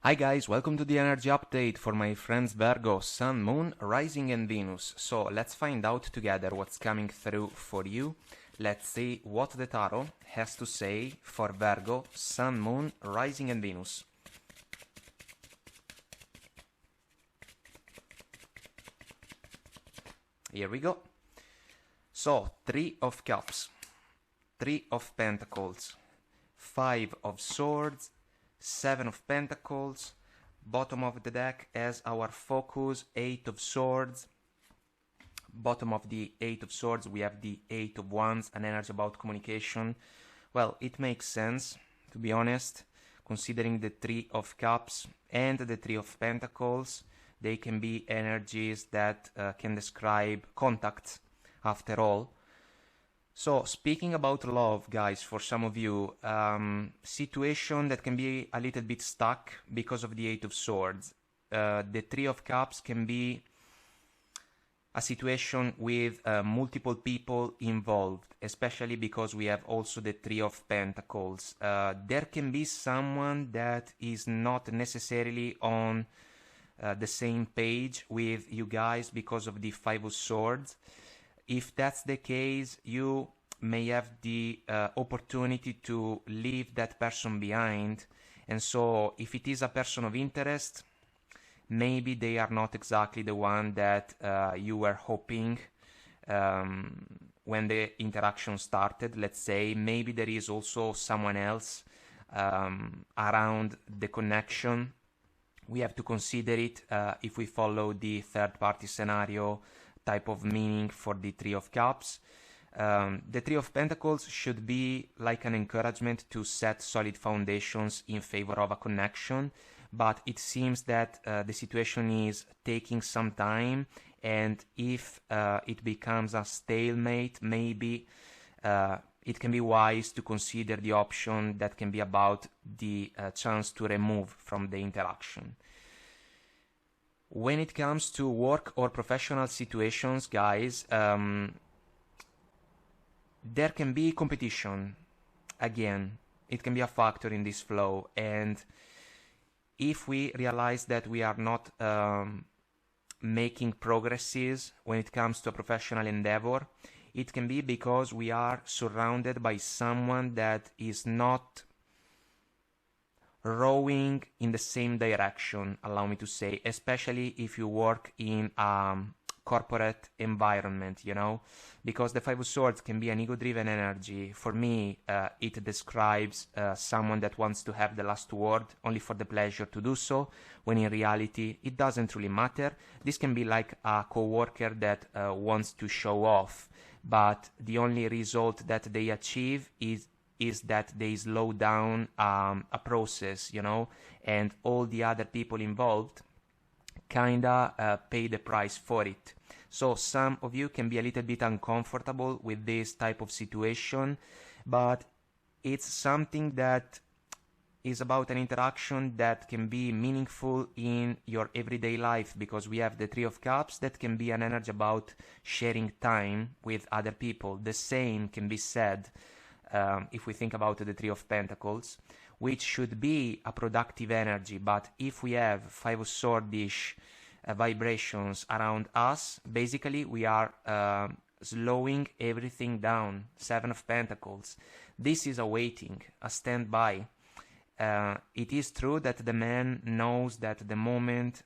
Hi guys, welcome to the energy update for my friends Virgo, Sun, Moon, Rising and Venus. So let's find out together what's coming through for you. Let's see what the tarot has to say for Virgo, Sun, Moon, Rising and Venus. Here we go. So, 3 of Cups, 3 of Pentacles, 5 of Swords, 7 of Pentacles, bottom of the deck as our focus, 8 of Swords. Bottom of the 8 of Swords we have the 8 of Wands, an energy about communication. Well, it makes sense, to be honest, considering the 3 of Cups and the 3 of Pentacles. They can be energies that can describe contact, after all. So, speaking about love, guys, for some of you, situation that can be a little bit stuck because of the 8 of Swords. The 3 of Cups can be a situation with multiple people involved, especially because we have also the 3 of Pentacles. There can be someone that is not necessarily on the same page with you guys because of the 5 of Swords. If that's the case, you may have the opportunity to leave that person behind. And so if it is a person of interest, maybe they are not exactly the one that you were hoping when the interaction started. Let's say maybe there is also someone else around the connection. We have to consider it if we follow the third party scenario type of meaning for the 3 of Cups. The 3 of Pentacles should be like an encouragement to set solid foundations in favor of a connection, but it seems that the situation is taking some time, and if it becomes a stalemate, maybe it can be wise to consider the option that can be about the chance to remove from the interaction. When it comes to work or professional situations, guys, there can be competition. Again, it can be a factor in this flow, and if we realize that we are not making progresses when it comes to a professional endeavor, it can be because we are surrounded by someone that is not rowing in the same direction, allow me to say, especially if you work in a corporate environment, you know, because the 5 of Swords can be an ego-driven energy. For me, it describes someone that wants to have the last word only for the pleasure to do so, when in reality it doesn't really matter. This can be like a co-worker that wants to show off, but the only result that they achieve is that they slow down a process, you know, and all the other people involved kinda pay the price for it. So some of you can be a little bit uncomfortable with this type of situation, but it's something that is about an interaction that can be meaningful in your everyday life, because we have the 3 of Cups that can be an energy about sharing time with other people. The same can be said if we think about the 3 of Pentacles, which should be a productive energy, but if we have 5 of Swordish vibrations around us, basically we are slowing everything down. 7 of Pentacles. This is a waiting, a standby. It is true that the man knows that the moment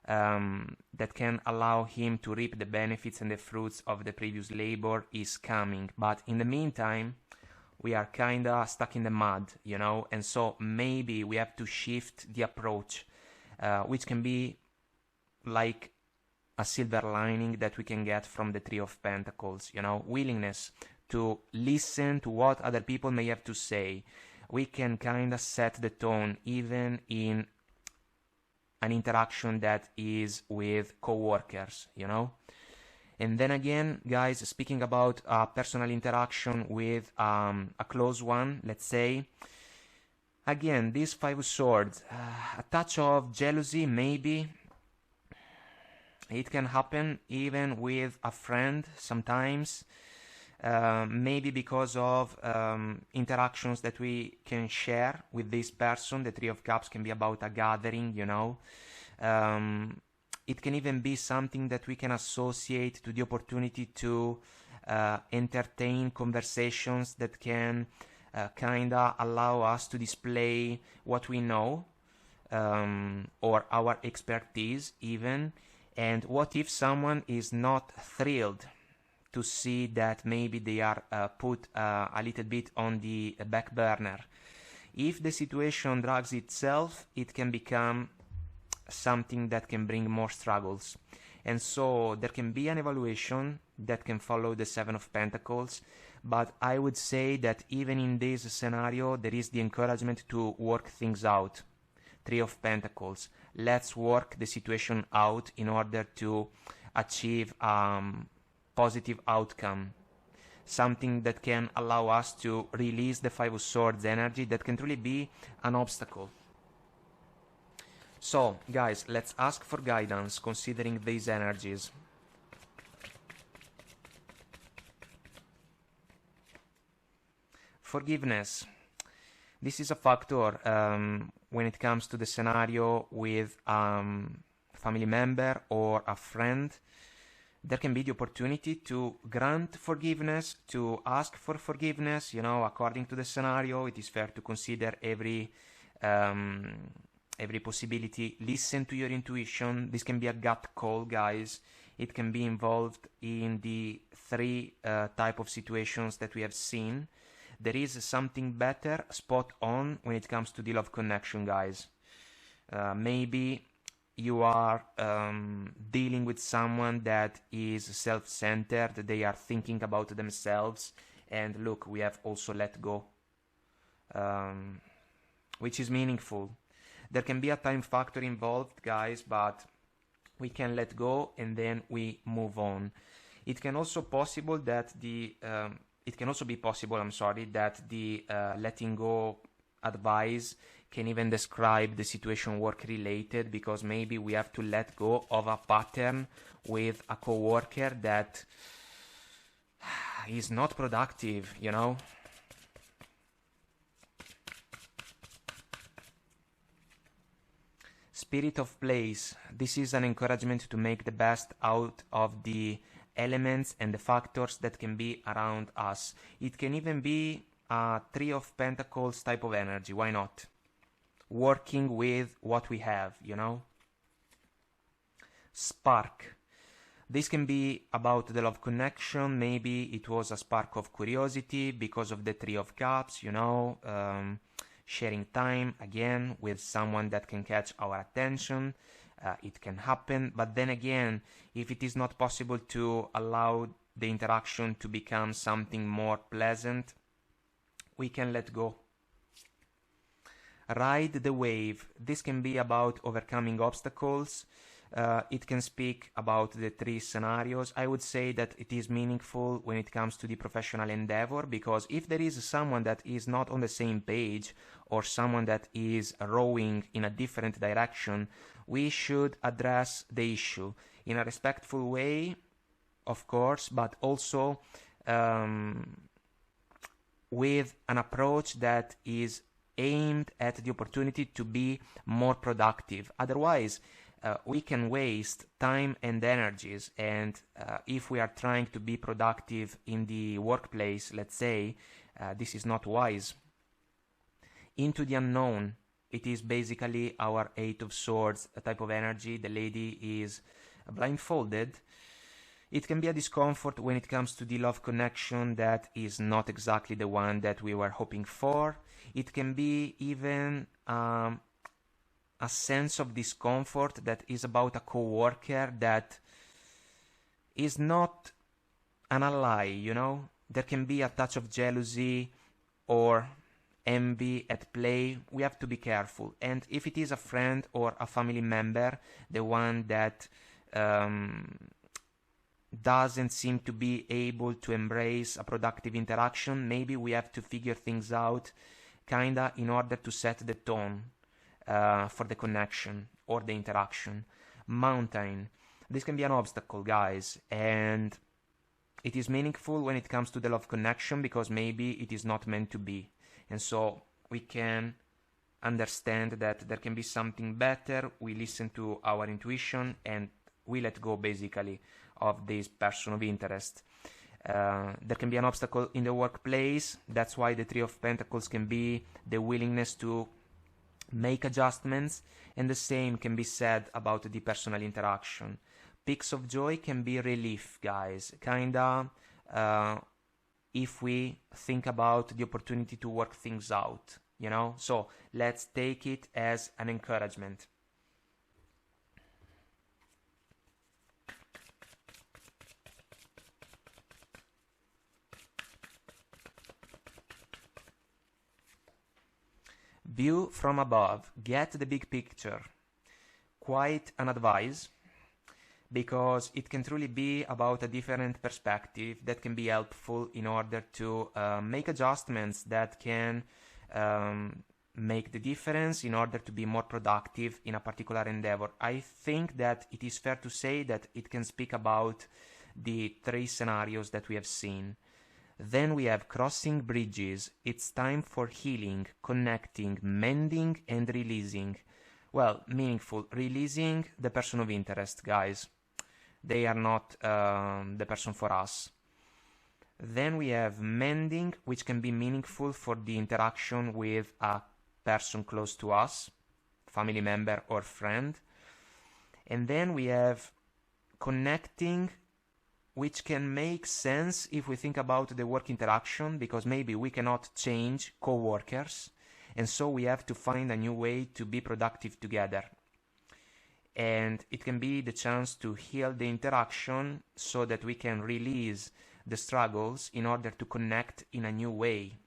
that can allow him to reap the benefits and the fruits of the previous labor is coming, but in the meantime we are kinda stuck in the mud, you know, and so maybe we have to shift the approach, which can be like a silver lining that we can get from the 3 of Pentacles, you know, willingness to listen to what other people may have to say. We can kinda set the tone even in an interaction that is with co-workers, you know. And then again, guys, speaking about a personal interaction with a close one, let's say, again, this 5 of Swords, a touch of jealousy, maybe. It can happen even with a friend sometimes. maybe because of interactions that we can share with this person. The Three of Cups can be about a gathering, you know. It can even be something that we can associate to the opportunity to entertain conversations that can kinda allow us to display what we know, or our expertise even. And what if someone is not thrilled to see that maybe they are put a little bit on the back burner? If the situation drags itself, it can become something that can bring more struggles. And so there can be an evaluation that can follow the Seven of Pentacles, but I would say that even in this scenario there is the encouragement to work things out. Three of Pentacles, let's work the situation out in order to achieve positive outcome, something that can allow us to release the Five of Swords energy that can truly be an obstacle. So, guys, let's ask for guidance considering these energies. Forgiveness. This is a factor when it comes to the scenario with family member or a friend. There can be the opportunity to grant forgiveness, to ask for forgiveness. You know, according to the scenario, it is fair to consider every possibility. Listen to your intuition. This can be a gut call, guys. It can be involved in the three type of situations that we have seen. There is something better, spot on, when it comes to the love connection, guys. Maybe you are dealing with someone that is self-centered. They are thinking about themselves. And look, we have also let go, which is meaningful. There can be a time factor involved, guys, but we can let go and then we move on. It can also be possible that the letting go advice can even describe the situation work related, because maybe we have to let go of a pattern with a coworker that is not productive, you know. Spirit of place. This is an encouragement to make the best out of the elements and the factors that can be around us. It can even be a Three of Pentacles type of energy. Why not? Working with what we have, you know. Spark. This can be about the love connection. Maybe it was a spark of curiosity because of the Three of Cups, you know. Sharing time again with someone that can catch our attention. It can happen, but then again, if it is not possible to allow the interaction to become something more pleasant, we can let go. Ride the wave. This can be about overcoming obstacles. It can speak about the three scenarios. I would say that it is meaningful when it comes to the professional endeavor, because if there is someone that is not on the same page or someone that is rowing in a different direction, we should address the issue in a respectful way, of course, but also with an approach that is aimed at the opportunity to be more productive. Otherwise, we can waste time and energies, and if we are trying to be productive in the workplace, let's say, this is not wise. Into the unknown. It is basically our Eight of Swords type of energy. The lady is blindfolded. It can be a discomfort when it comes to the love connection that is not exactly the one that we were hoping for. It can be even a sense of discomfort that is about a coworker that is not an ally, you know. There can be a touch of jealousy or envy at play. We have to be careful. And if it is a friend or a family member, the one that doesn't seem to be able to embrace a productive interaction, maybe we have to figure things out kinda in order to set the tone for the connection or the interaction. Mountain. This can be an obstacle, guys, and it is meaningful when it comes to the love connection because maybe it is not meant to be. And so we can understand that there can be something better. We listen to our intuition and we let go basically of this person of interest. There can be an obstacle in the workplace. That's why the Three of Pentacles can be the willingness to make adjustments, and the same can be said about the personal interaction. Peaks of joy can be relief, guys, kinda if we think about the opportunity to work things out, you know? So let's take it as an encouragement. View from above, get the big picture. Quite an advice, because it can truly be about a different perspective that can be helpful in order to make adjustments that can make the difference in order to be more productive in a particular endeavor. I think that it is fair to say that it can speak about the three scenarios that we have seen. Then we have crossing bridges. It's time for healing, connecting, mending, and releasing. Well, meaningful. Releasing the person of interest, guys. They are not the person for us. Then we have mending, which can be meaningful for the interaction with a person close to us, family member or friend. And then we have connecting, which can make sense if we think about the work interaction, because maybe we cannot change co-workers, and so we have to find a new way to be productive together. And it can be the chance to heal the interaction so that we can release the struggles in order to connect in a new way.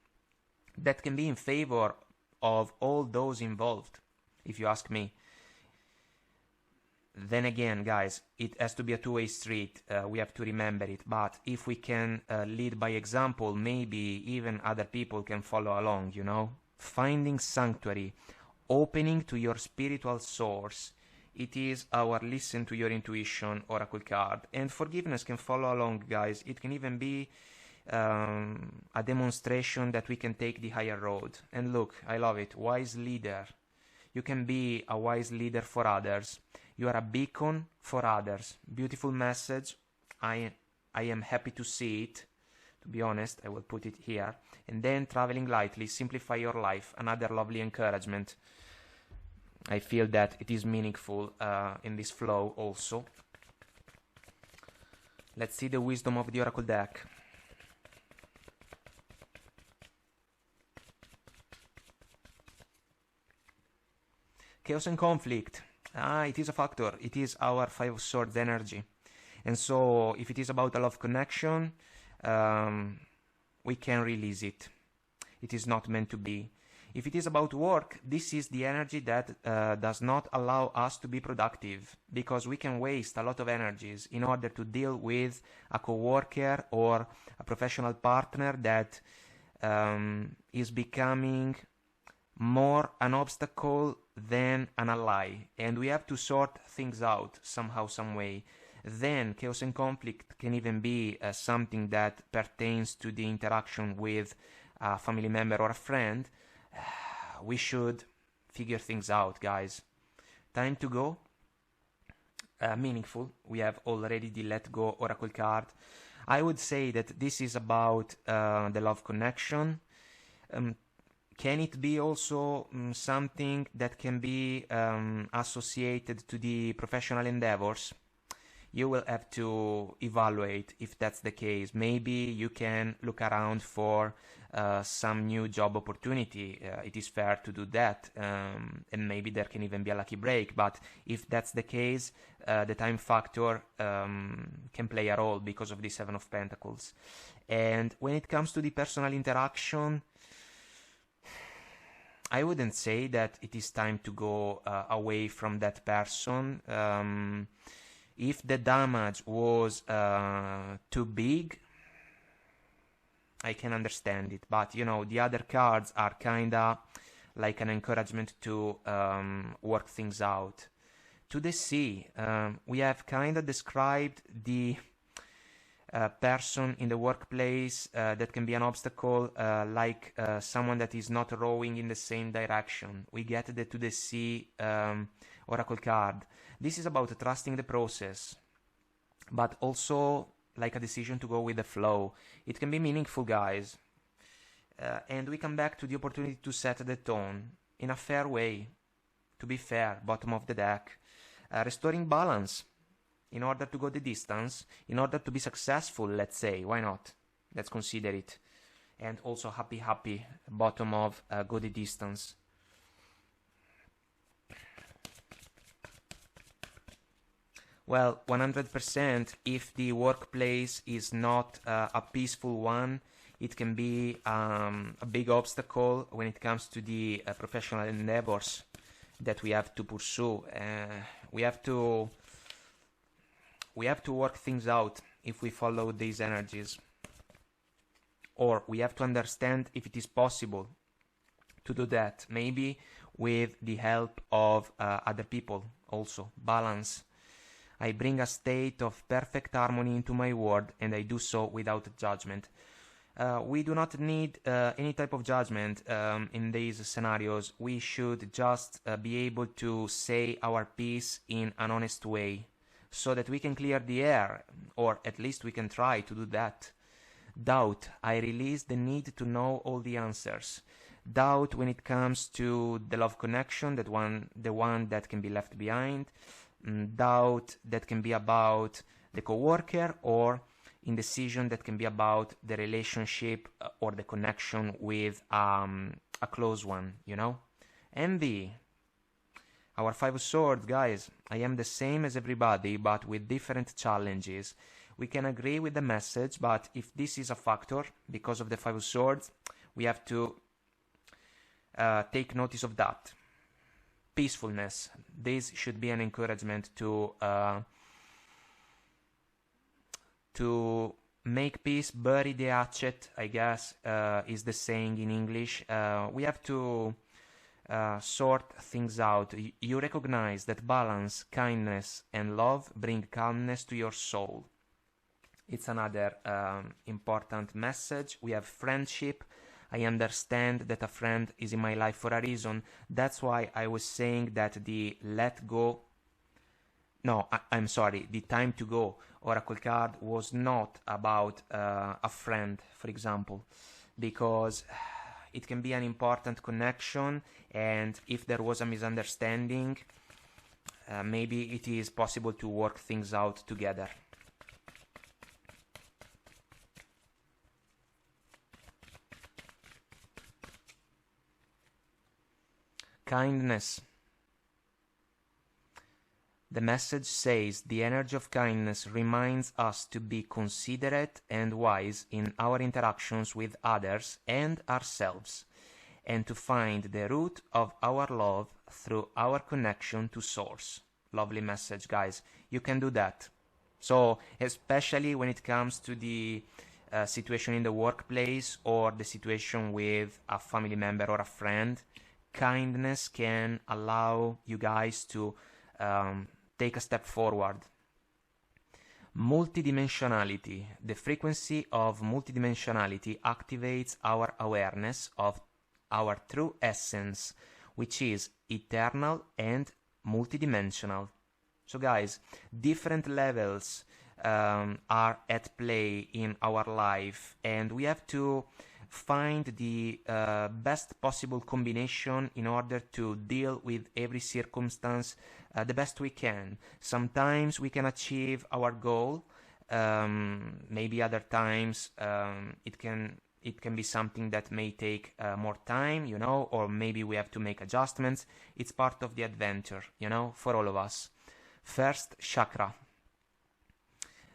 That can be in favor of all those involved, if you ask me. Then again, guys, it has to be a two-way street. We have to remember it. But if we can lead by example, maybe even other people can follow along, you know? Finding sanctuary, opening to your spiritual source. It is our listen to your intuition oracle card. And forgiveness can follow along, guys. It can even be a demonstration that we can take the higher road. And look, I love it. Wise leader. You can be a wise leader for others. You are a beacon for others. Beautiful message. I am happy to see it. To be honest, I will put it here. And then traveling lightly, simplify your life. Another lovely encouragement. I feel that it is meaningful in this flow also. Let's see the wisdom of the oracle deck. Chaos and conflict. It is a factor. It is our Five of Swords energy. And so if it is about a love connection, we can release it. It is not meant to be. If it is about work, this is the energy that does not allow us to be productive, because we can waste a lot of energies in order to deal with a coworker or a professional partner that is becoming more an obstacle than an ally, and we have to sort things out somehow, some way. Then chaos and conflict can even be something that pertains to the interaction with a family member or a friend. We should figure things out, guys. Time to go. Meaningful. We have already the let go oracle card. I would say that this is about the love connection. Can it be also something that can be associated to the professional endeavors? You will have to evaluate if that's the case. Maybe you can look around for some new job opportunity. It is fair to do that, and maybe there can even be a lucky break. But if that's the case, the time factor can play a role because of the Seven of Pentacles. And when it comes to the personal interaction, I wouldn't say that it is time to go away from that person. If the damage was too big, I can understand it. But, you know, the other cards are kinda like an encouragement to work things out. To the sea, we have kinda described the person in the workplace that can be an obstacle, like someone that is not rowing in the same direction. We get the to the sea oracle card. This is about trusting the process, but also like a decision to go with the flow. It can be meaningful, guys. And we come back to the opportunity to set the tone in a fair way, to be fair, bottom of the deck. Restoring balance in order to go the distance, in order to be successful, let's say. Why not? Let's consider it. And also happy, bottom of go the distance. Well, 100%, if the workplace is not a peaceful one, it can be a big obstacle when it comes to the professional endeavors that we have to pursue. We have to work things out if we follow these energies, or we have to understand if it is possible to do that, maybe with the help of other people. Also balance. I bring a state of perfect harmony into my world, and I do so without judgment. We do not need any type of judgment in these scenarios. We should just be able to say our piece in an honest way, so that we can clear the air, or at least we can try to do that. Doubt. I release the need to know all the answers. Doubt when it comes to the love connection, the one that can be left behind. Doubt that can be about the coworker, or indecision that can be about the relationship or the connection with a close one, you know. Envy. Our Five of Swords, guys. I am the same as everybody, but with different challenges. We can agree with the message, but if this is a factor because of the Five of Swords, we have to take notice of that. Peacefulness. This should be an encouragement to make peace, bury the hatchet, I guess, is the saying in English. We have to sort things out. You recognize that balance, kindness, and love bring calmness to your soul. It's another important message. We have friendship. I understand that a friend is in my life for a reason. That's why I was saying that the let go, no, I'm sorry, the time to go oracle card was not about a friend, for example, because it can be an important connection, and if there was a misunderstanding, maybe it is possible to work things out together. Kindness. The message says the energy of kindness reminds us to be considerate and wise in our interactions with others and ourselves, and to find the root of our love through our connection to Source. Lovely message, guys. You can do that. So, especially when it comes to the situation in the workplace, or the situation with a family member or a friend, kindness can allow you guys to take a step forward. Multidimensionality. The frequency of multidimensionality activates our awareness of our true essence, which is eternal and multidimensional. So guys, different levels are at play in our life, and we have to find the best possible combination in order to deal with every circumstance the best we can. Sometimes we can achieve our goal, maybe other times it can be something that may take more time, you know, or maybe we have to make adjustments. It's part of the adventure, you know, for all of us. First chakra.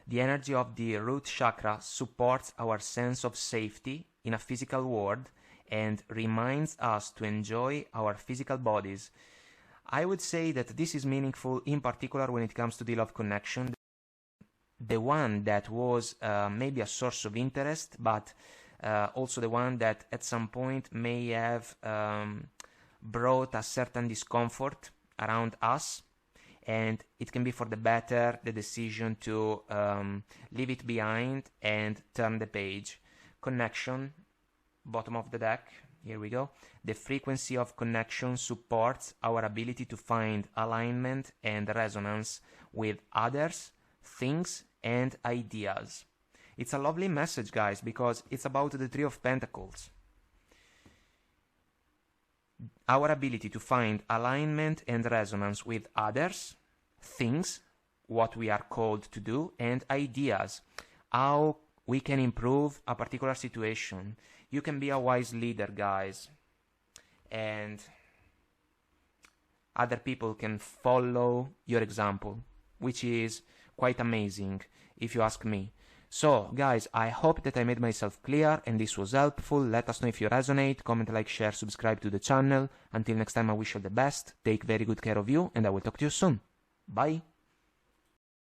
The energy of the root chakra supports our sense of safety in a physical world and reminds us to enjoy our physical bodies. I would say that this is meaningful in particular when it comes to the love connection. The one that was maybe a source of interest, but also the one that at some point may have brought a certain discomfort around us. and it can be for the better, the decision to leave it behind and turn the page. Connection, bottom of the deck, here we go. The frequency of connection supports our ability to find alignment and resonance with others, things, and ideas. It's a lovely message, guys, because it's about the Three of Pentacles. Our ability to find alignment and resonance with others, things, what we are called to do, and ideas, how we can improve a particular situation. You can be a wise leader, guys, and other people can follow your example, which is quite amazing, if you ask me. So, guys, I hope that I made myself clear and this was helpful. Let us know if you resonate. Comment, like, share, subscribe to the channel. Until next time, I wish you the best. Take very good care of you, and I will talk to you soon. Bye.